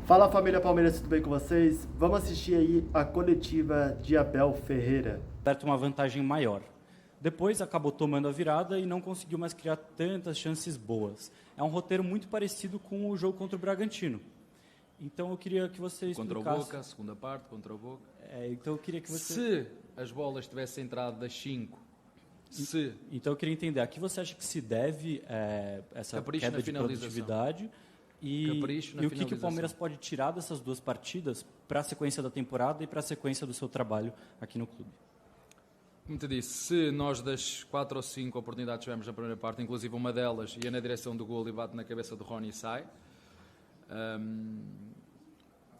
Fala família Palmeiras, tudo bem com vocês? Vamos assistir aí a coletiva de Abel Ferreira. Aberto uma vantagem maior. Depois acabou tomando a virada e não conseguiu mais criar tantas chances boas. É um roteiro muito parecido com o jogo contra o Bragantino. Então eu queria que você explicasse... Contra o Boca, segunda parte, contra o Boca. Então eu queria que você... Se as bolas tivessem entrado das 5, Então eu queria entender, a que você acha que se deve essa Capricho queda na de finalização. produtividade Capricho na e o que o finalização. Palmeiras pode tirar dessas duas partidas para a sequência da temporada e para a sequência do seu trabalho aqui no clube? Como te disse, se nós das 4 ou 5 oportunidades que tivemos na primeira parte, inclusive uma delas ia na direção do golo e bate na cabeça do Rony e sai.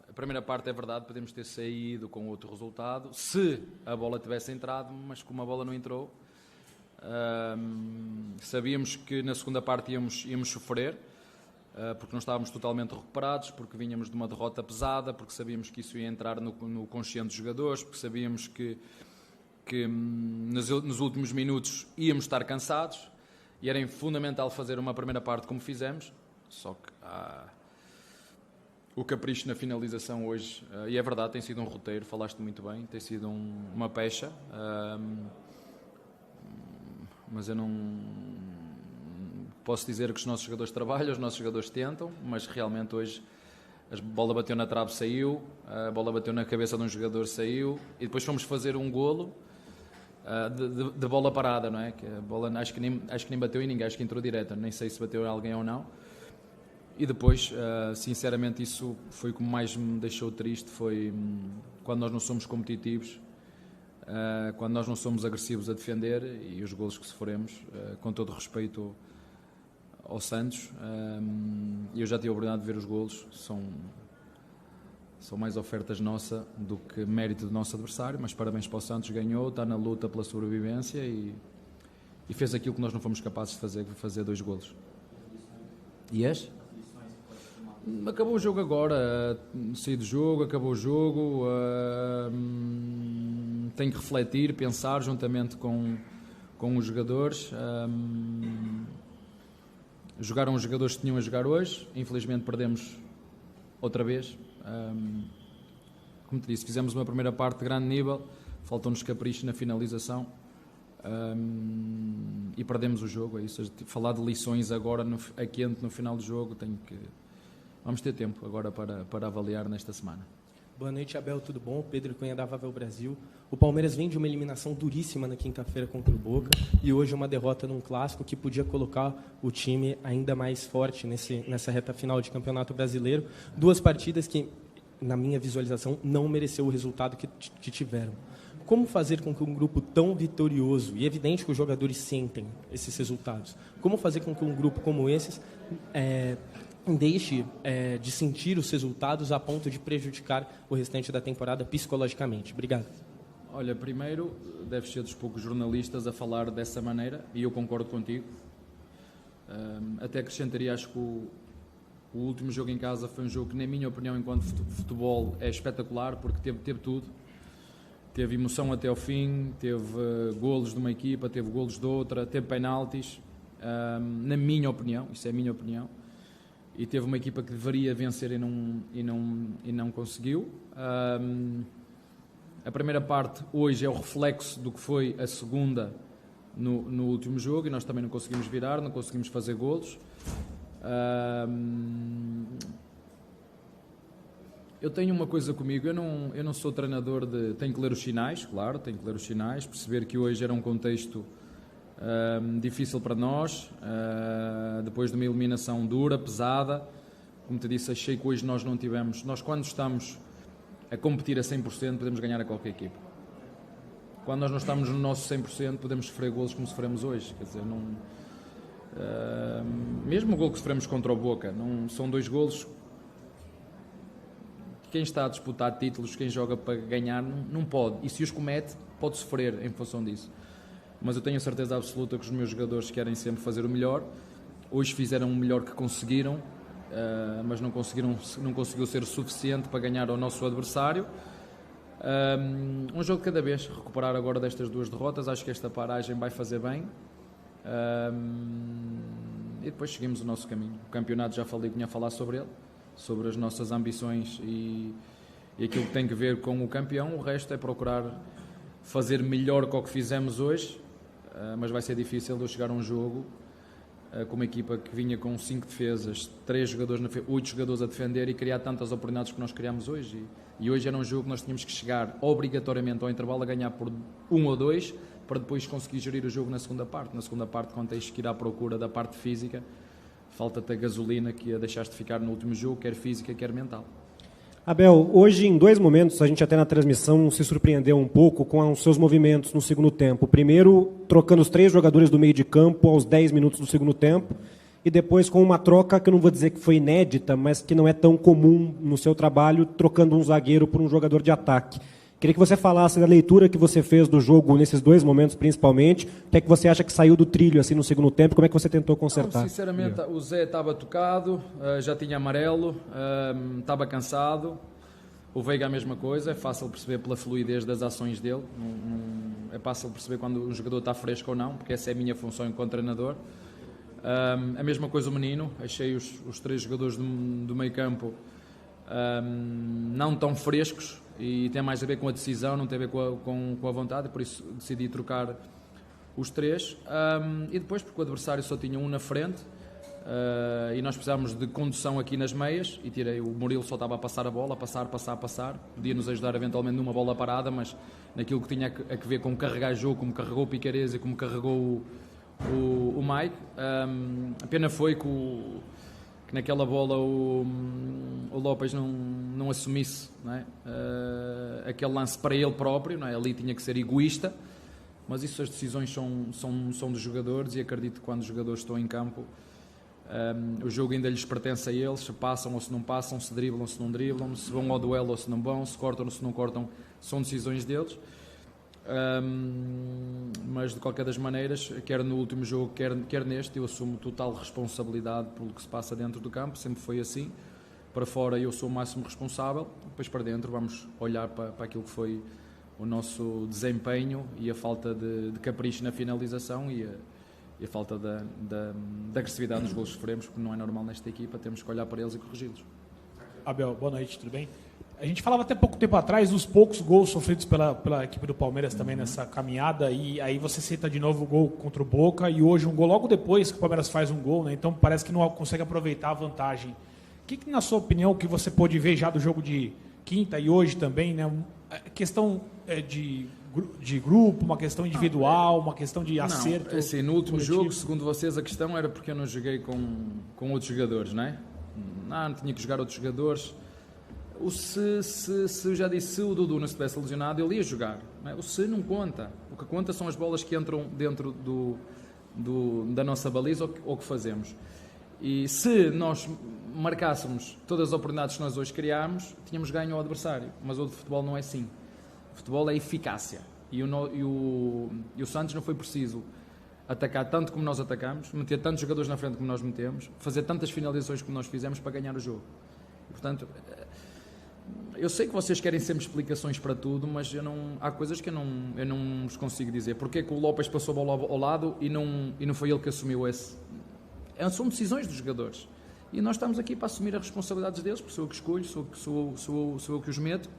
A primeira parte é verdade, podemos ter saído com outro resultado, se a bola tivesse entrado, mas como a bola não entrou, sabíamos que na segunda parte íamos sofrer, porque não estávamos totalmente recuperados, porque vínhamos de uma derrota pesada, porque sabíamos que isso ia entrar no consciente dos jogadores, porque sabíamos que nos últimos minutos íamos estar cansados e era fundamental fazer uma primeira parte como fizemos, só que o capricho na finalização hoje, e é verdade, tem sido um roteiro, falaste muito bem, tem sido uma pecha, mas eu não posso dizer que os nossos jogadores trabalham, os nossos jogadores tentam, mas realmente hoje a bola bateu na trave, saiu, a bola bateu na cabeça de um jogador, saiu, e depois fomos fazer um golo de bola parada, não é? Que a bola acho que nem bateu em ninguém, acho que entrou direto, nem sei se bateu em alguém ou não. E depois, sinceramente, isso foi o que mais me deixou triste, foi quando nós não somos competitivos, quando nós não somos agressivos a defender e os golos que sofremos, com todo respeito ao Santos. Eu já tive a oportunidade de ver os golos, são mais ofertas nossa do que mérito do nosso adversário, mas parabéns para o Santos, ganhou, está na luta pela sobrevivência e fez aquilo que nós não fomos capazes de fazer, que foi fazer 2 golos. E és? Acabou o jogo agora, saí do jogo, acabou o jogo, tenho que refletir, pensar juntamente com os jogadores. Jogaram os jogadores que tinham a jogar hoje, infelizmente perdemos outra vez. Como te disse, fizemos uma primeira parte de grande nível, faltou-nos capricho na finalização e perdemos o jogo. É isso. Falar de lições agora a quente no final do jogo, vamos ter tempo agora para avaliar nesta semana. Boa noite, Abel, tudo bom? Pedro Cunha da Vavel Brasil. O Palmeiras vem de uma eliminação duríssima na quinta-feira contra o Boca e hoje uma derrota num clássico que podia colocar o time ainda mais forte nessa reta final de Campeonato Brasileiro. 2 partidas que, na minha visualização, não mereceu o resultado que tiveram. Como fazer com que um grupo tão vitorioso, e é evidente que os jogadores sentem esses resultados, como fazer com que um grupo como esses deixe de sentir os resultados a ponto de prejudicar o restante da temporada psicologicamente? Obrigado. Olha, primeiro, deves ser dos poucos jornalistas a falar dessa maneira, e eu concordo contigo. Até acrescentaria, acho que o último jogo em casa foi um jogo que, na minha opinião, enquanto futebol, é espetacular, porque teve tudo. Teve emoção até ao fim, teve golos de uma equipa, teve golos de outra, teve penaltis, na minha opinião, isso é a minha opinião. E teve uma equipa que deveria vencer e não conseguiu. A primeira parte hoje é o reflexo do que foi a segunda no último jogo e nós também não conseguimos virar, não conseguimos fazer golos. Eu tenho uma coisa comigo, eu não sou treinador tenho que ler os sinais, claro, tenho que ler os sinais, perceber que hoje era um contexto difícil para nós, depois de uma eliminação dura, pesada. Como te disse, achei que hoje nós não tivemos. Nós, quando estamos a competir a 100%, podemos ganhar a qualquer equipa. Quando nós não estamos no nosso 100%, podemos sofrer golos como sofremos hoje. Quer dizer, mesmo o golo que sofremos contra o Boca, são 2 golos. Quem está a disputar títulos, quem joga para ganhar, não pode. E se os comete, pode sofrer em função disso. Mas eu tenho a certeza absoluta que os meus jogadores querem sempre fazer o melhor. Hoje fizeram o melhor que conseguiram, mas não conseguiu ser suficiente para ganhar ao nosso adversário. Um jogo de cada vez, recuperar agora destas 2 derrotas, acho que esta paragem vai fazer bem. E depois seguimos o nosso caminho. O campeonato já falei que ia falar sobre ele. sobre as nossas ambições e aquilo que tem que ver com o campeão. O resto é procurar fazer melhor que o que fizemos hoje, mas vai ser difícil eu chegar a um jogo com uma equipa que vinha com 5 defesas, 8 jogadores a defender e criar tantas oportunidades que nós criámos hoje. E hoje era um jogo que nós tínhamos que chegar obrigatoriamente ao intervalo a ganhar por 1 ou 2 para depois conseguir gerir o jogo na segunda parte. Na segunda parte, quando tens que ir à procura da parte física, falta-te a gasolina que a deixaste de ficar no último jogo, quer física, quer mental. Abel, hoje em 2 momentos, a gente até na transmissão se surpreendeu um pouco com os seus movimentos no segundo tempo. Primeiro, trocando os 3 jogadores do meio de campo aos 10 minutos do segundo tempo, e depois com uma troca que eu não vou dizer que foi inédita, mas que não é tão comum no seu trabalho, trocando um zagueiro por um jogador de ataque. Queria que você falasse da leitura que você fez do jogo nesses 2 momentos, principalmente. O que é que você acha que saiu do trilho assim no segundo tempo? Como é que você tentou consertar? Não, sinceramente, o Zé estava tocado, já tinha amarelo, estava cansado. O Veiga a mesma coisa, é fácil perceber pela fluidez das ações dele. É fácil perceber quando um jogador está fresco ou não, porque essa é a minha função enquanto treinador. A mesma coisa o Menino, achei os 3 jogadores do meio campo não tão frescos, e tem mais a ver com a decisão, não tem a ver com a vontade, por isso decidi trocar os 3. E depois, porque o adversário só tinha um na frente, e nós precisávamos de condução aqui nas meias, e tirei, o Murilo só estava a passar a bola, a passar, podia nos ajudar eventualmente numa bola parada, mas naquilo que tinha a ver com carregar jogo, como carregou o Piquerez e como carregou o Mike. A pena foi que naquela bola o Lopes não assumisse, não é? Aquele lance para ele próprio, não é? Ali tinha que ser egoísta, mas isso, as decisões são dos jogadores, e acredito que quando os jogadores estão em campo, o jogo ainda lhes pertence a eles, se passam ou se não passam, se driblam ou se não driblam, se vão ao duelo ou se não vão, se cortam ou se não cortam, são decisões deles. Mas de qualquer das maneiras, quer no último jogo, quer neste, eu assumo total responsabilidade pelo que se passa dentro do campo, sempre foi assim. Para fora eu sou o máximo responsável, depois para dentro vamos olhar para aquilo que foi o nosso desempenho e a falta de capricho na finalização e a falta da agressividade nos golos que sofremos, porque não é normal nesta equipa, temos que olhar para eles e corrigi-los. Abel, boa noite, tudo bem? A gente falava até pouco tempo atrás dos poucos gols sofridos pela equipe do Palmeiras também nessa caminhada, e aí você cita de novo o gol contra o Boca, e hoje um gol logo depois que o Palmeiras faz um gol, né? Então parece que não consegue aproveitar a vantagem. O que na sua opinião, que você pôde ver já do jogo de quinta e hoje também, né? Questão de grupo, uma questão individual, uma questão de acerto? Não, assim, no último coletivo. jogo, segundo vocês, a questão era porque eu não joguei com outros jogadores, não é? Não tinha que jogar outros jogadores. Se eu já disse, se o Dudu não estivesse lesionado, ele ia jogar. Não é? O se não conta. O que conta são as bolas que entram dentro da nossa baliza ou que fazemos. E se nós marcássemos todas as oportunidades que nós hoje criámos, tínhamos ganho ao adversário. Mas o futebol não é assim. O futebol é eficácia. E o Santos não foi preciso atacar tanto como nós atacamos, meter tantos jogadores na frente como nós metemos, fazer tantas finalizações como nós fizemos para ganhar o jogo. E, portanto, eu sei que vocês querem sempre explicações para tudo, mas há coisas que eu não vos consigo dizer. Porquê que o Lopes passou a bola ao lado e não foi ele que assumiu esse? São decisões dos jogadores. E nós estamos aqui para assumir as responsabilidades deles, porque sou eu que escolho, sou eu que os meto.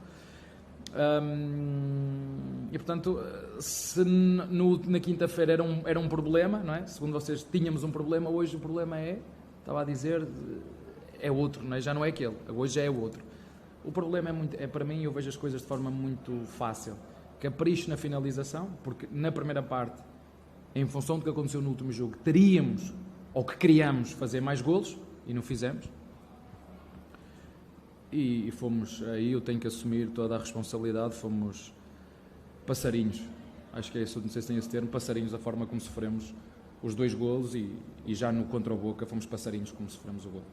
E portanto, se na quinta-feira era um problema, não é? Segundo vocês, tínhamos um problema, hoje o problema estava a dizer, é outro, não é? Já não é aquele, hoje já é o outro. O problema é para mim, eu vejo as coisas de forma muito fácil. Capricho na finalização, porque na primeira parte, em função do que aconteceu no último jogo, teríamos, ou que queríamos, fazer mais golos, e não fizemos. E fomos, aí eu tenho que assumir toda a responsabilidade, fomos passarinhos. Acho que é isso, não sei se tem esse termo, passarinhos, a forma como sofremos os 2 golos, e já no contra o Boca fomos passarinhos como sofremos o golo.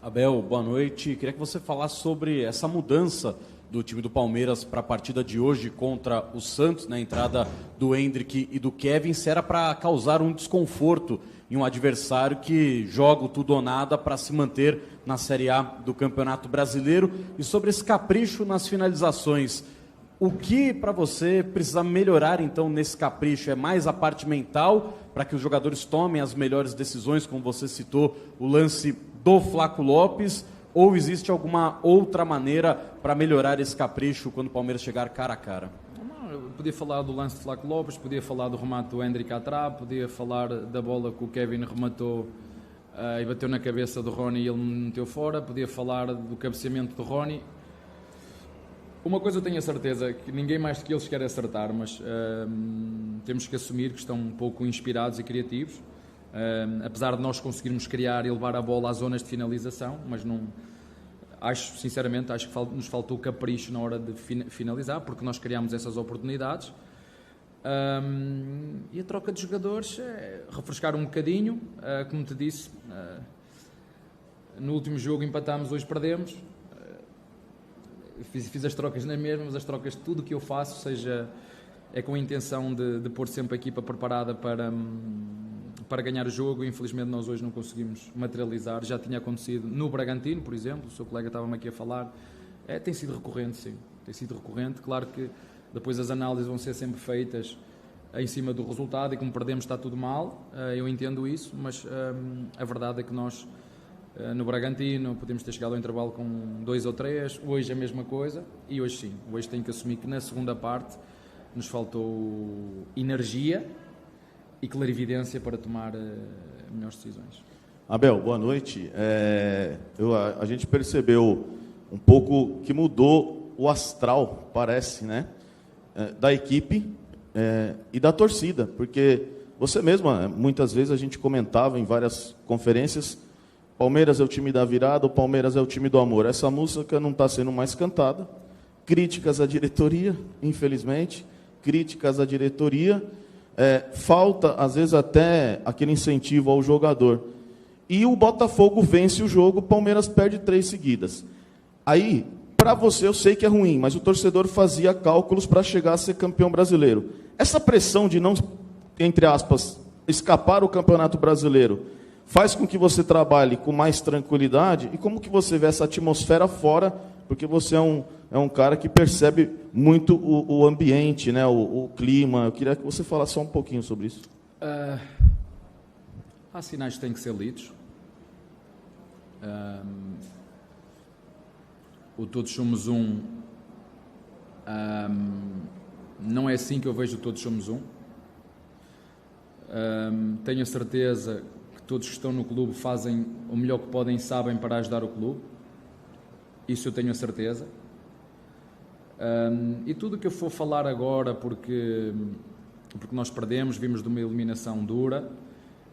Abel, boa noite. Queria que você falasse sobre essa mudança do time do Palmeiras para a partida de hoje contra o Santos, na entrada do Endrick e do Kevin, se era para causar um desconforto em um adversário que joga o tudo ou nada para se manter na Série A do Campeonato Brasileiro, e sobre esse capricho nas finalizações. O que para você precisa melhorar então nesse capricho? É mais a parte mental para que os jogadores tomem as melhores decisões, como você citou, o lance do Flaco Lopes, ou existe alguma outra maneira para melhorar esse capricho quando o Palmeiras chegar cara a cara? Eu podia falar do lance de Flaco Lopes, podia falar do remate do Hendrick à trave, podia falar da bola que o Kevin rematou e bateu na cabeça do Rony e ele meteu fora, podia falar do cabeceamento do Rony. Uma coisa eu tenho a certeza, que ninguém mais do que eles quer acertar, mas temos que assumir que estão um pouco inspirados e criativos, apesar de nós conseguirmos criar e levar a bola às zonas de finalização, mas não... Sinceramente, acho que nos faltou capricho na hora de finalizar, porque nós criámos essas oportunidades. E a troca de jogadores é refrescar um bocadinho, como te disse, no último jogo empatámos, hoje perdemos. Fiz as trocas nas mesmas, mas as trocas, tudo o que eu faço, é com a intenção de pôr sempre a equipa preparada para ganhar o jogo. Infelizmente nós hoje não conseguimos materializar. Já tinha acontecido no Bragantino, por exemplo, o seu colega estava-me aqui a falar. Tem sido recorrente, sim, tem sido recorrente. Claro que depois as análises vão ser sempre feitas em cima do resultado, e como perdemos está tudo mal, eu entendo isso, mas a verdade é que nós no Bragantino podemos ter chegado ao intervalo com 2 ou 3, hoje a mesma coisa, e hoje sim, hoje tenho que assumir que na segunda parte nos faltou energia e clarividência para tomar melhores decisões. Abel, boa noite. A gente percebeu um pouco que mudou o astral, parece, né, da equipe e da torcida, porque você mesma, muitas vezes a gente comentava em várias conferências, Palmeiras é o time da virada, o Palmeiras é o time do amor. Essa música não está sendo mais cantada. Críticas à diretoria, infelizmente, críticas à diretoria. Falta, às vezes, até aquele incentivo ao jogador. E o Botafogo vence o jogo, o Palmeiras perde 3 seguidas. Aí, para você, eu sei que é ruim, mas o torcedor fazia cálculos para chegar a ser campeão brasileiro. Essa pressão de não, entre aspas, escapar o Campeonato Brasileiro, faz com que você trabalhe com mais tranquilidade? E como que você vê essa atmosfera fora? Porque você é um cara que percebe muito o ambiente, né? O clima. Eu queria que você falasse só um pouquinho sobre isso. Há sinais que têm que ser lidos. O Todos Somos Um não é assim que eu vejo o Todos Somos Um. Tenho a certeza que todos que estão no clube fazem o melhor que podem e sabem para ajudar o clube. Isso eu tenho a certeza. E tudo o que eu for falar agora, porque nós perdemos, vimos de uma eliminação dura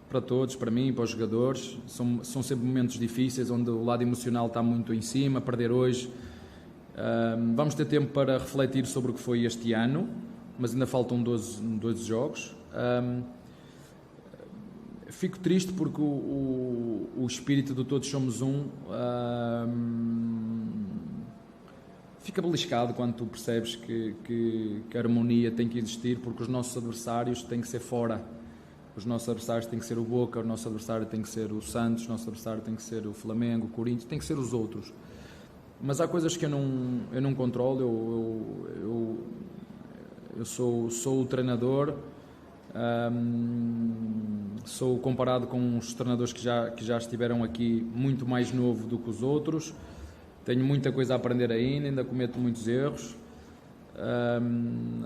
para todos, para mim, para os jogadores. São sempre momentos difíceis, onde o lado emocional está muito em cima. Perder hoje, vamos ter tempo para refletir sobre o que foi este ano, mas ainda faltam 12 jogos. Fico triste porque o espírito do Todos Somos Um fica beliscado quando tu percebes que a harmonia tem que existir, porque os nossos adversários têm que ser fora. Os nossos adversários têm que ser o Boca, o nosso adversário tem que ser o Santos, o nosso adversário tem que ser o Flamengo, o Corinthians, tem que ser os outros. Mas há coisas que eu não controlo. Eu sou o treinador. Sou comparado com os treinadores que já estiveram aqui, muito mais novo do que os outros. Tenho muita coisa a aprender ainda cometo muitos erros,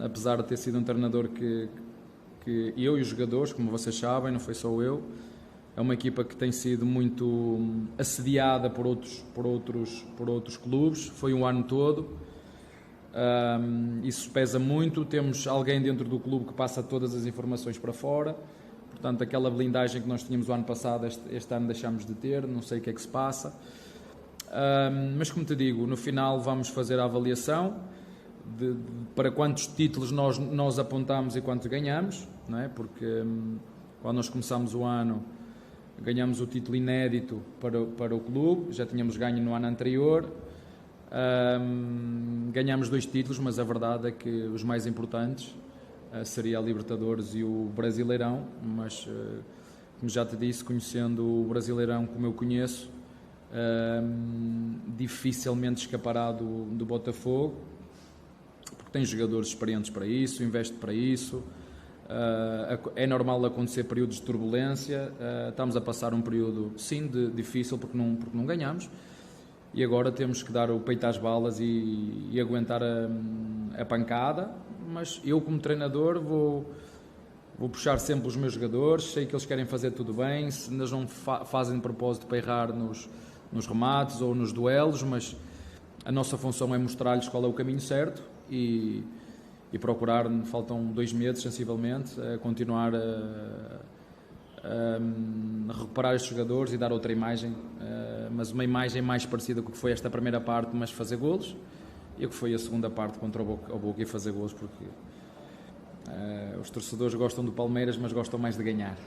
apesar de ter sido um treinador que eu e os jogadores, como vocês sabem, não foi só eu, é uma equipa que tem sido muito assediada por outros clubes, foi um ano todo. Isso pesa muito. Temos alguém dentro do clube que passa todas as informações para fora, portanto aquela blindagem que nós tínhamos o ano passado, este ano deixámos de ter, não sei o que é que se passa, mas como te digo, no final vamos fazer a avaliação para quantos títulos nós apontamos e quantos ganhamos, não é? Porque quando nós começámos o ano ganhamos o título inédito para o clube, já tínhamos ganho no ano anterior. Ganhámos 2 títulos, mas a verdade é que os mais importantes seria a Libertadores e o Brasileirão, mas como já te disse, conhecendo o Brasileirão como eu conheço, dificilmente escapará do Botafogo, porque tem jogadores experientes para isso, investe para isso, É normal acontecer períodos de turbulência, estamos a passar um período, sim, difícil porque não ganhamos, e agora temos que dar o peito às balas e aguentar a pancada, mas eu como treinador vou puxar sempre os meus jogadores, sei que eles querem fazer tudo bem, se eles não fazem de propósito para errar nos remates ou nos duelos, mas a nossa função é mostrar-lhes qual é o caminho certo e procurar, faltam 2 meses sensivelmente, a continuar a recuperar estes jogadores e dar outra imagem, mas uma imagem mais parecida com o que foi esta primeira parte, mas fazer golos, e o que foi a segunda parte contra o Boca e fazer golos, porque os torcedores gostam do Palmeiras, mas gostam mais de ganhar.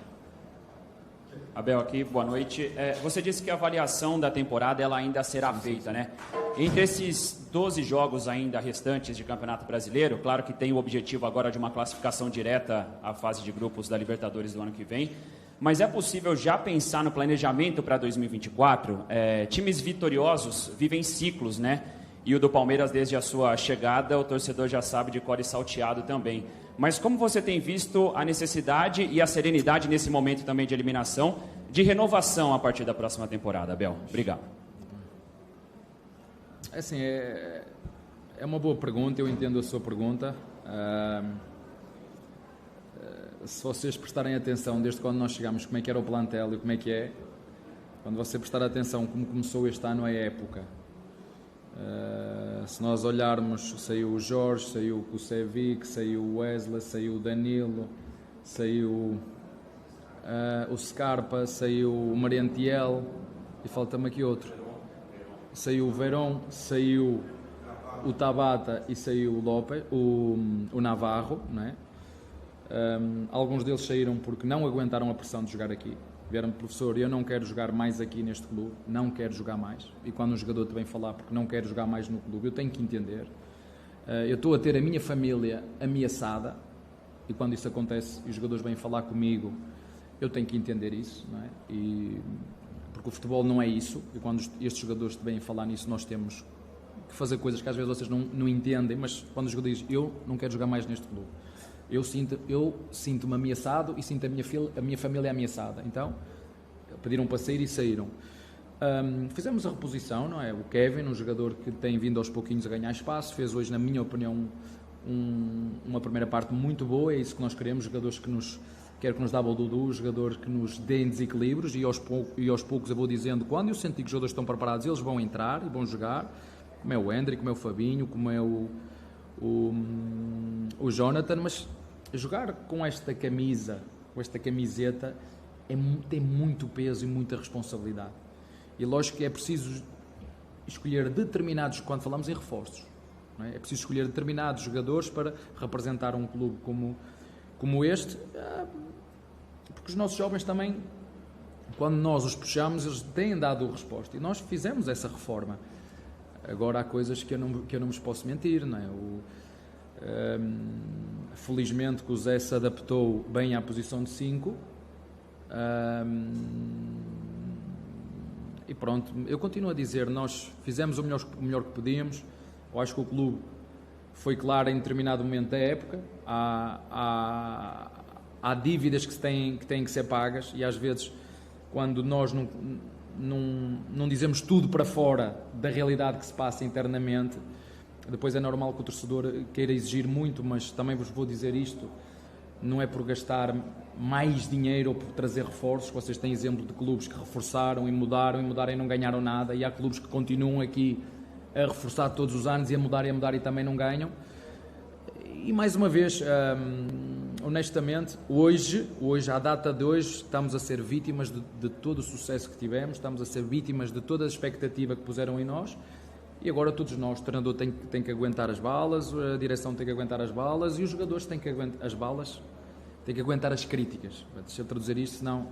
Abel aqui, boa noite. Você disse que a avaliação da temporada ela ainda será feita, né? Entre esses 12 jogos ainda restantes de Campeonato Brasileiro, claro que tem o objetivo agora de uma classificação direta à fase de grupos da Libertadores do ano que vem, mas é possível já pensar no planejamento para 2024? Times vitoriosos vivem ciclos, né? E o do Palmeiras, desde a sua chegada, o torcedor já sabe de cor e salteado também. Mas como você tem visto a necessidade e a serenidade nesse momento também de eliminação, de renovação a partir da próxima temporada, Abel? Obrigado. Assim, é uma boa pergunta, eu entendo a sua pergunta. Se vocês prestarem atenção, desde quando nós chegamos, como é que era o plantel e como é que é, quando você prestar atenção como começou este ano a época, se nós olharmos, saiu o Jorge, saiu o Kusevic, saiu o Wesley, saiu o Danilo, saiu o Scarpa, saiu o Mariantiel e falta-me aqui outro, saiu o Verón, saiu o Tabata e saiu o Lopes, o Navarro, não é? Alguns deles saíram porque não aguentaram a pressão de jogar aqui. Vieram, professor, eu não quero jogar mais aqui neste clube, não quero jogar mais. E quando um jogador te vem falar porque não quero jogar mais no clube, eu tenho que entender. Eu estou a ter a minha família ameaçada, e quando isso acontece e os jogadores vêm falar comigo, eu tenho que entender isso, não é? Porque o futebol não é isso, e quando estes jogadores te vêm falar nisso, nós temos que fazer coisas que às vezes vocês não entendem, mas quando o jogador diz, eu não quero jogar mais neste clube, eu sinto-me ameaçado e sinto a minha família ameaçada. Então, pediram para sair e saíram. Fizemos a reposição, não é? O Kevin, um jogador que tem vindo aos pouquinhos a ganhar espaço, fez hoje, na minha opinião, uma primeira parte muito boa. É isso que nós queremos, jogadores que nos dá o Dudu, jogadores que nos deem desequilíbrios, e aos poucos eu vou dizendo, quando eu sentir que os jogadores estão preparados, eles vão entrar e vão jogar, como é o Hendrick, como é o Fabinho, como é o Jonathan, mas jogar com esta camisa, com esta camiseta, tem muito peso e muita responsabilidade. E lógico que é preciso escolher determinados, quando falamos em reforços, não é? É preciso escolher determinados jogadores para representar um clube como este, porque os nossos jovens também, quando nós os puxamos, eles têm dado resposta, e nós fizemos essa reforma. Agora há coisas que eu não vos posso mentir, não é? Felizmente que o Zé se adaptou bem à posição de 5, e pronto, eu continuo a dizer, nós fizemos o melhor que podíamos. Eu acho que o clube foi claro em determinado momento da época, há dívidas que têm que ser pagas, e às vezes quando nós não dizemos tudo para fora da realidade que se passa internamente, depois é normal que o torcedor queira exigir muito, mas também vos vou dizer isto, não é por gastar mais dinheiro ou por trazer reforços. Vocês têm exemplo de clubes que reforçaram e mudaram e não ganharam nada, e há clubes que continuam aqui a reforçar todos os anos e a mudar e também não ganham. E mais uma vez, honestamente, hoje, à data de hoje, estamos a ser vítimas de todo o sucesso que tivemos, estamos a ser vítimas de toda a expectativa que puseram em nós, e agora todos nós, o treinador tem que aguentar as balas, a direção tem que aguentar as balas, e os jogadores têm que aguentar as balas, têm que aguentar as críticas. Deixa eu traduzir isto, senão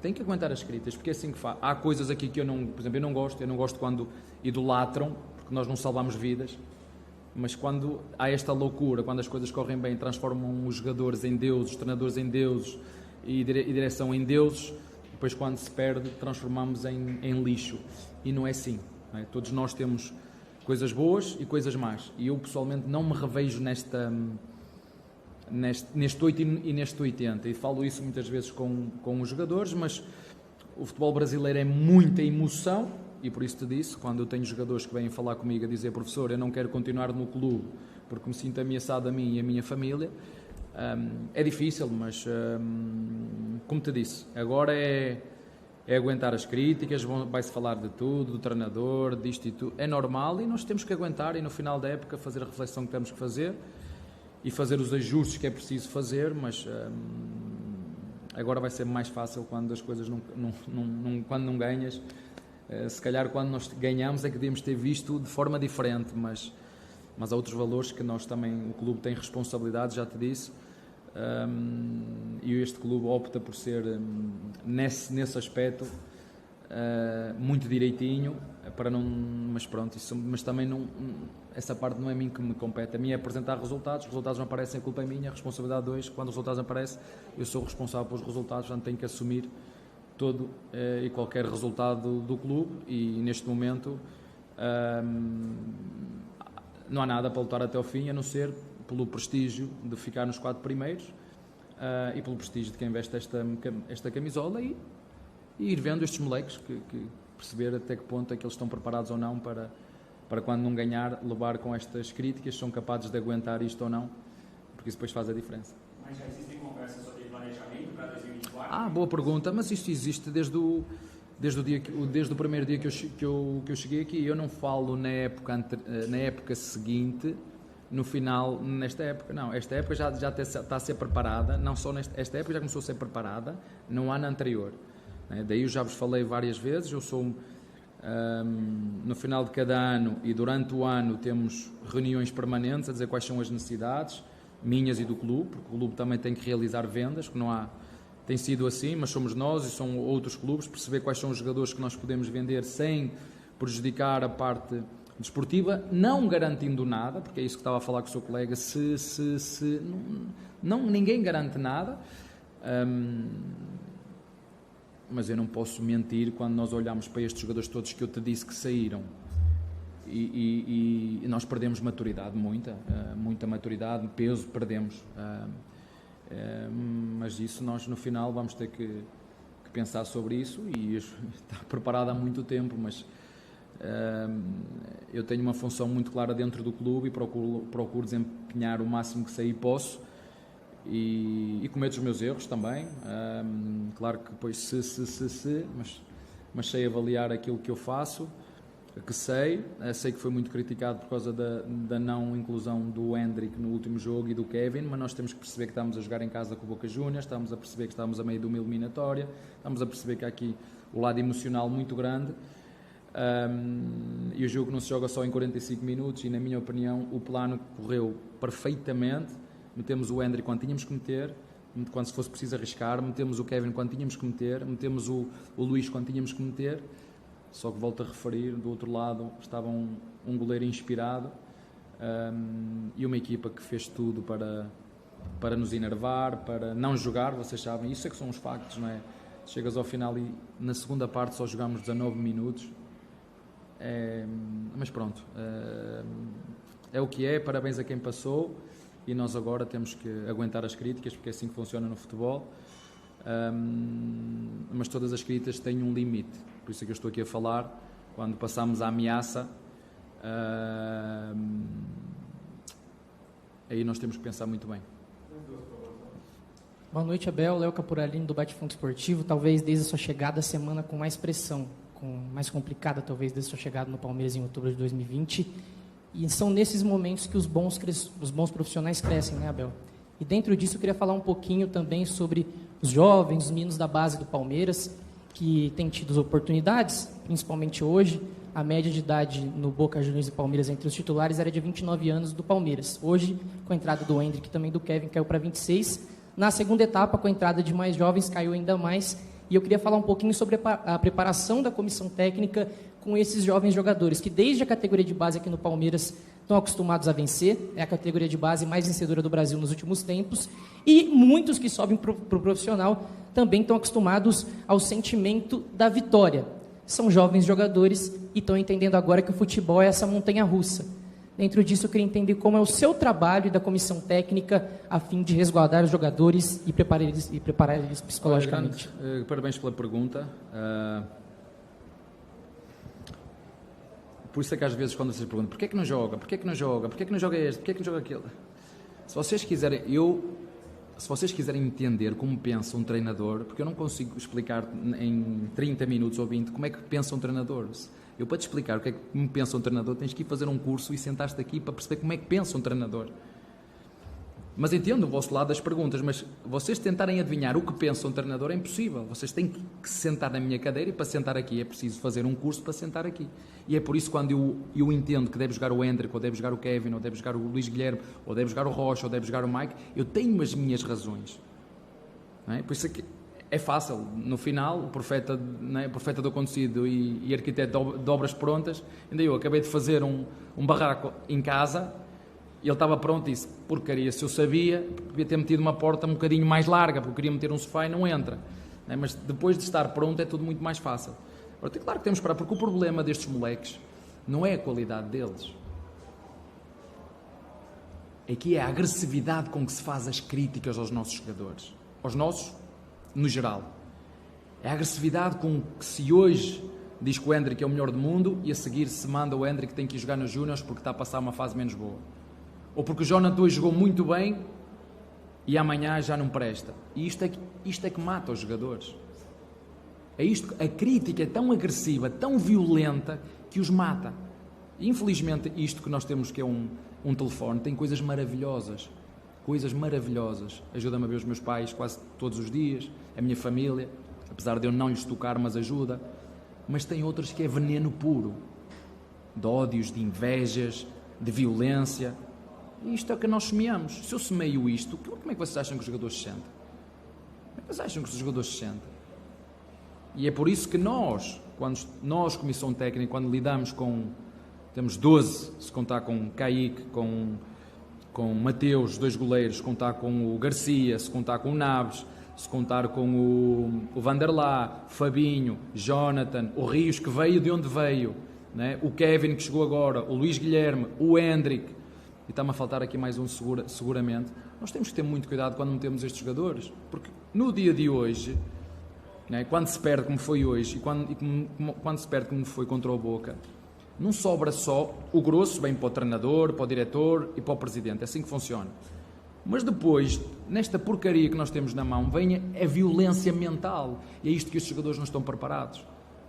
tem que aguentar as críticas, porque é assim que faz. Há coisas aqui que por exemplo, eu não gosto quando idolatram, porque nós não salvamos vidas. Mas quando há esta loucura, quando as coisas correm bem, transformam os jogadores em deuses, os treinadores em deuses e direção em deuses, depois quando se perde, transformamos em lixo. E não é assim, não é? Todos nós temos coisas boas e coisas más. E eu, pessoalmente, não me revejo neste 8 e neste 80. E falo isso muitas vezes com os jogadores, mas o futebol brasileiro é muita emoção, e por isso te disse, quando eu tenho jogadores que vêm falar comigo a dizer: professor, eu não quero continuar no clube porque me sinto ameaçado a mim e a minha família, é difícil, mas como te disse, agora é aguentar as críticas, vai-se falar de tudo, do treinador, disto e tudo, é normal, e nós temos que aguentar e no final da época fazer a reflexão que temos que fazer e fazer os ajustes que é preciso fazer, mas agora vai ser mais fácil quando as coisas quando não ganhas. Se calhar quando nós ganhamos é que devíamos ter visto de forma diferente, mas há outros valores que nós também, o clube tem responsabilidade, já te disse, e este clube opta por ser, nesse aspecto, muito direitinho, para não, mas pronto, mas também não, essa parte não é a mim que me compete, a mim é apresentar resultados, os resultados não aparecem, a culpa é minha, a responsabilidade 2, quando os resultados aparecem, eu sou responsável pelos resultados, portanto tenho que assumir todo e qualquer resultado do clube, e neste momento não há nada para lutar até ao fim, a não ser pelo prestígio de ficar nos 4 primeiros e pelo prestígio de quem veste esta camisola e ir vendo estes moleques, que perceber até que ponto é que eles estão preparados ou não para quando não ganhar, levar com estas críticas, são capazes de aguentar isto ou não, porque isso depois faz a diferença. Mas já existem conversas sobre planejamento para 2024? Boa pergunta, mas isto existe desde o primeiro dia que eu cheguei aqui. Eu não falo na época seguinte, no final, nesta época. Não, esta época já está a ser preparada, não só esta época já começou a ser preparada no ano anterior. Daí eu já vos falei várias vezes, eu sou, no final de cada ano e durante o ano temos reuniões permanentes a dizer quais são as necessidades, minhas e do clube, porque o clube também tem que realizar vendas, que não há... Tem sido assim, mas somos nós e são outros clubes, perceber quais são os jogadores que nós podemos vender sem prejudicar a parte desportiva, não garantindo nada, porque é isso que estava a falar com o seu colega, ninguém garante nada, mas eu não posso mentir quando nós olhamos para estes jogadores todos que eu te disse que saíram e nós perdemos maturidade, muita maturidade, peso perdemos. Mas isso nós no final vamos ter que pensar sobre isso e está preparado há muito tempo, mas eu tenho uma função muito clara dentro do clube e procuro desempenhar o máximo que sei e posso e cometo os meus erros também, claro que depois mas sei avaliar aquilo que eu faço, que sei que foi muito criticado por causa da não inclusão do Hendrick no último jogo e do Kevin, mas nós temos que perceber que estamos a jogar em casa com o Boca Juniors, estamos a perceber que estamos a meio de uma eliminatória, estamos a perceber que há aqui o lado emocional muito grande, e o jogo não se joga só em 45 minutos e na minha opinião o plano correu perfeitamente, metemos o Hendrick quando tínhamos que meter, quando se fosse preciso arriscar, metemos o Kevin quando tínhamos que meter, metemos o Luís quando tínhamos que meter. Só que volto a referir, do outro lado estava um goleiro inspirado e uma equipa que fez tudo para nos enervar, para não jogar, vocês sabem, isso é que são os factos, não é? Chegas ao final e na segunda parte só jogámos 19 minutos, mas pronto, é o que é, parabéns a quem passou e nós agora temos que aguentar as críticas, porque é assim que funciona no futebol. Mas todas as críticas têm um limite, por isso é que eu estou aqui a falar. Quando passamos a ameaça, aí nós temos que pensar muito bem. Boa noite, Abel. Léo Capuralini do Bate-Fundo Esportivo. Talvez desde a sua chegada a semana com mais pressão, mais complicada talvez desde a sua chegada no Palmeiras em outubro de 2020, e são nesses momentos que os bons profissionais crescem, né, Abel? E dentro disso eu queria falar um pouquinho também sobre os jovens, os meninos da base do Palmeiras, que têm tido oportunidades, principalmente hoje. A média de idade no Boca Juniors e Palmeiras entre os titulares era de 29 anos do Palmeiras. Hoje, com a entrada do Hendrick e também do Kevin, caiu para 26. Na segunda etapa, com a entrada de mais jovens, caiu ainda mais. E eu queria falar um pouquinho sobre a preparação da comissão técnica com esses jovens jogadores, que desde a categoria de base aqui no Palmeiras estão acostumados a vencer, é a categoria de base mais vencedora do Brasil nos últimos tempos, e muitos que sobem para o profissional também estão acostumados ao sentimento da vitória. São jovens jogadores e estão entendendo agora que o futebol é essa montanha-russa. Dentro disso, eu queria entender como é o seu trabalho e da comissão técnica a fim de resguardar os jogadores e preparar eles psicologicamente. Parabéns pela pergunta. Por isso é que às vezes quando vocês perguntam porquê é que não joga, porquê é que não joga, porquê é que não joga este, porquê é que não joga aquele, se vocês quiserem entender como pensa um treinador, porque eu não consigo explicar em 30 minutos ou 20 como é que pensa um treinador. Eu, para te explicar o que é que me pensa um treinador, tens que ir fazer um curso e sentar-te aqui para perceber como é que pensa um treinador. Mas entendo o vosso lado das perguntas, mas vocês tentarem adivinhar o que pensa um treinador é impossível. Vocês têm que se sentar na minha cadeira, e para sentar aqui é preciso fazer um curso para sentar aqui. E é por isso que quando eu entendo que deve jogar o Hendrick, ou deve jogar o Kevin, ou deve jogar o Luís Guilherme, ou deve jogar o Rocha, ou deve jogar o Mike, eu tenho as minhas razões. Não é? Por isso é que é fácil. No final, o profeta, não é? O profeta do acontecido e arquiteto de obras prontas, ainda eu acabei de fazer um barraco em casa. E ele estava pronto e disse, porcaria, se eu sabia, devia ter metido uma porta um bocadinho mais larga, porque eu queria meter um sofá e não entra. Não é? Mas depois de estar pronto é tudo muito mais fácil. Agora, claro que temos que parar, porque o problema destes moleques não é a qualidade deles. É que é a agressividade com que se faz as críticas aos nossos jogadores. Aos nossos, no geral. É a agressividade com que se hoje diz que o Hendrick é o melhor do mundo e a seguir se manda o Hendrick que tem que ir jogar nos Júniors porque está a passar uma fase menos boa. Ou porque o Jonathan hoje jogou muito bem e amanhã já não presta. E isto é que mata os jogadores. É isto, a crítica é tão agressiva, tão violenta, que os mata. E, infelizmente, isto que nós temos, que é um telefone, tem coisas maravilhosas. Coisas maravilhosas. Ajuda-me a ver os meus pais quase todos os dias, a minha família, apesar de eu não lhes tocar, mas ajuda. Mas tem outras que é veneno puro. De ódios, de invejas, de violência. E isto é o que nós semeamos. Se eu semeio isto, como é que vocês acham que os jogadores se sentem? Como é que vocês acham que os jogadores se sentem? E é por isso que nós, comissão técnica, quando lidamos com... Temos 12, se contar com Kaique, com Mateus, 2 goleiros, se contar com o Garcia, se contar com o Naves, se contar com o Vanderlá, Fabinho, Jonathan, o Rios, que veio de onde veio, né? O Kevin, que chegou agora, o Luís Guilherme, o Hendrick, e está-me a faltar aqui mais um seguramente. Nós temos que ter muito cuidado quando metemos estes jogadores, porque no dia de hoje, né, quando se perde como foi hoje e quando se perde como foi contra o Boca, não sobra só o grosso, bem para o treinador, para o diretor e para o presidente. É assim que funciona. Mas depois, nesta porcaria que nós temos na mão, vem a violência mental. E é isto que os jogadores não estão preparados.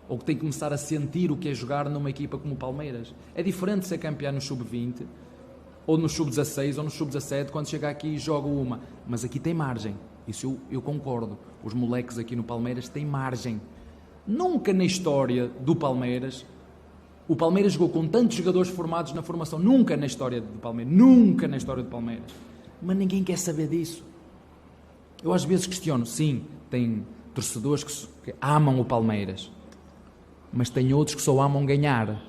Ou que têm que começar a sentir o que é jogar numa equipa como o Palmeiras. É diferente ser campeão no sub-20, ou no sub-16, ou no sub-17, quando chega aqui e joga uma. Mas aqui tem margem. Isso eu concordo. Os moleques aqui no Palmeiras têm margem. Nunca na história do Palmeiras... O Palmeiras jogou com tantos jogadores formados na formação. Nunca na história do Palmeiras. Nunca na história do Palmeiras. Mas ninguém quer saber disso. Eu às vezes questiono. Sim, tem torcedores que amam o Palmeiras. Mas tem outros que só amam ganhar.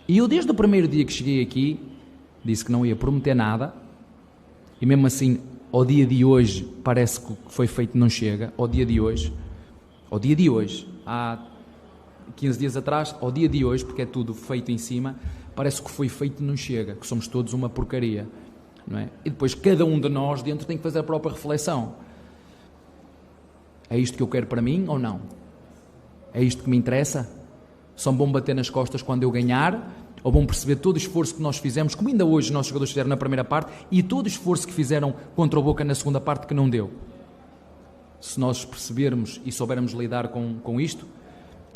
E eu desde o primeiro dia que cheguei aqui, disse que não ia prometer nada. E mesmo assim, ao dia de hoje, parece que o que foi feito não chega. Ao dia de hoje. Há 15 dias atrás, ao dia de hoje, porque é tudo feito em cima, parece que foi feito não chega, que somos todos uma porcaria, não é? E depois cada um de nós dentro tem que fazer a própria reflexão. É isto que eu quero para mim ou não? É isto que me interessa? São bom bater nas costas quando eu ganhar? Ou bom perceber todo o esforço que nós fizemos, como ainda hoje os nossos jogadores fizeram na primeira parte, e todo o esforço que fizeram contra o Boca na segunda parte que não deu? Se nós percebermos e soubermos lidar com isto,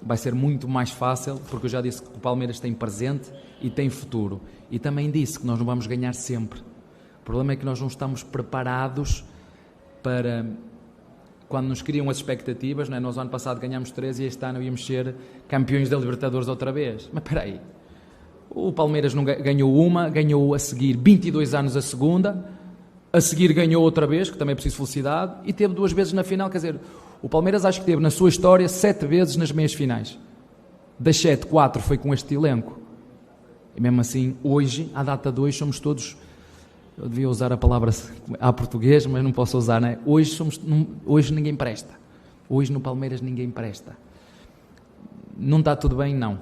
vai ser muito mais fácil, porque eu já disse que o Palmeiras tem presente e tem futuro. E também disse que nós não vamos ganhar sempre. O problema é que nós não estamos preparados para... Quando nos criam as expectativas, não é? Nós ano passado ganhámos 3 e este ano íamos ser campeões da Libertadores outra vez. Mas espera aí. O Palmeiras não ganhou a seguir 22 anos a segunda, a seguir ganhou outra vez, que também é preciso felicidade, e teve 2 vezes na final, quer dizer... O Palmeiras acho que teve na sua história 7 vezes nas meias finais. Das 7, 4 foi com este elenco. E mesmo assim, hoje, à data de hoje, somos todos... Eu devia usar a palavra à português, mas não posso usar, não é? Hoje ninguém presta. Hoje no Palmeiras ninguém presta. Não está tudo bem? Não.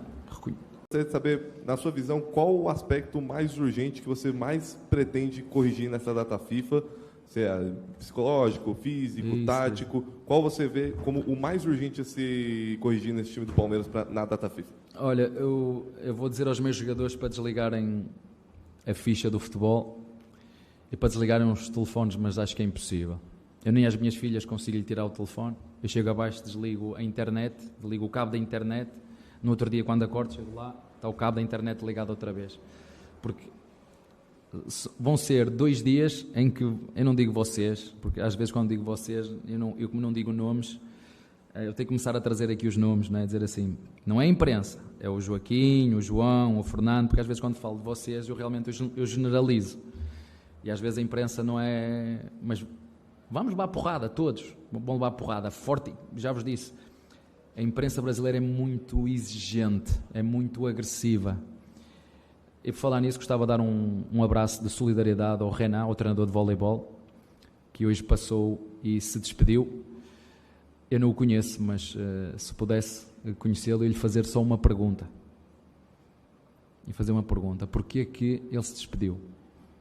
Gostaria de saber, na sua visão, qual o aspecto mais urgente que você mais pretende corrigir nessa data FIFA? Se é psicológico, físico, tático, qual você vê como o mais urgente a se corrigir nesse time do Palmeiras na data FIFA? Olha, eu vou dizer aos meus jogadores para desligarem a ficha do futebol e para desligarem os telefones, mas acho que é impossível. Eu nem às minhas filhas consigo lhe tirar o telefone. Eu chego abaixo, desligo a internet, desligo o cabo da internet. No outro dia, quando acordo, chego lá, está o cabo da internet ligado outra vez. Porque vão ser 2 dias em que, eu não digo vocês, porque às vezes quando digo vocês, eu como não digo nomes, eu tenho que começar a trazer aqui os nomes, não é? Dizer assim, não é a imprensa, é o Joaquim, o João, o Fernando, porque às vezes quando falo de vocês, eu realmente generalizo. E às vezes a imprensa não é... Mas vamos levar porrada, todos, vão levar porrada, forte, já vos disse. A imprensa brasileira é muito exigente, é muito agressiva. E por falar nisso, gostava de dar um abraço de solidariedade ao Renan, ao treinador de voleibol, que hoje passou e se despediu. Eu não o conheço, mas se pudesse conhecê-lo, eu lhe fazer só uma pergunta. E fazer uma pergunta, porquê que ele se despediu?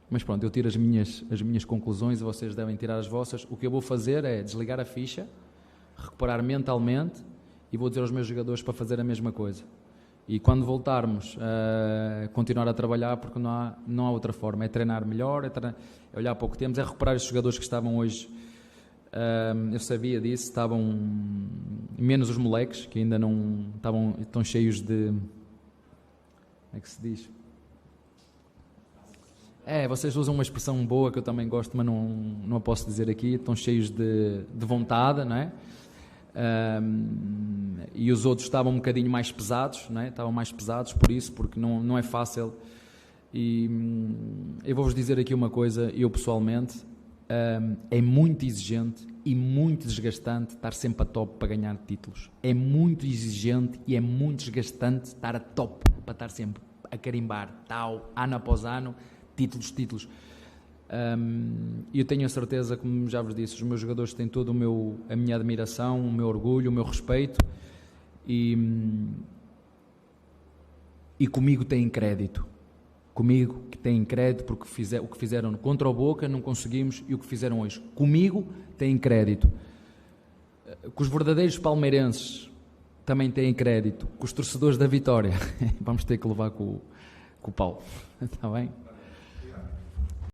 Mas pronto, eu tiro as minhas conclusões e vocês devem tirar as vossas. O que eu vou fazer é desligar a ficha, recuperar mentalmente e vou dizer aos meus jogadores para fazer a mesma coisa. E quando voltarmos a continuar a trabalhar, porque não há outra forma, é treinar melhor, é olhar para o que temos, é recuperar os jogadores que estavam hoje, eu sabia disso, estavam menos os moleques, que ainda não estão cheios de... Como é que se diz? Vocês usam uma expressão boa que eu também gosto, mas não a posso dizer aqui, estão cheios de vontade, não é? E os outros estavam um bocadinho mais pesados, não é? Estavam mais pesados por isso, porque não é fácil. E eu vou-vos dizer aqui uma coisa, eu pessoalmente, é muito exigente e muito desgastante estar sempre a top para ganhar títulos. É muito exigente e é muito desgastante estar a top, para estar sempre a carimbar, ano após ano, títulos. Eu tenho a certeza, como já vos disse, os meus jogadores têm toda a minha admiração, o meu orgulho, o meu respeito e comigo têm crédito. Comigo que têm crédito porque o que fizeram contra o Boca não conseguimos e o que fizeram hoje. Comigo têm crédito. Com os verdadeiros palmeirenses também têm crédito. Com os torcedores da Vitória vamos ter que levar com o Paulo. Está bem?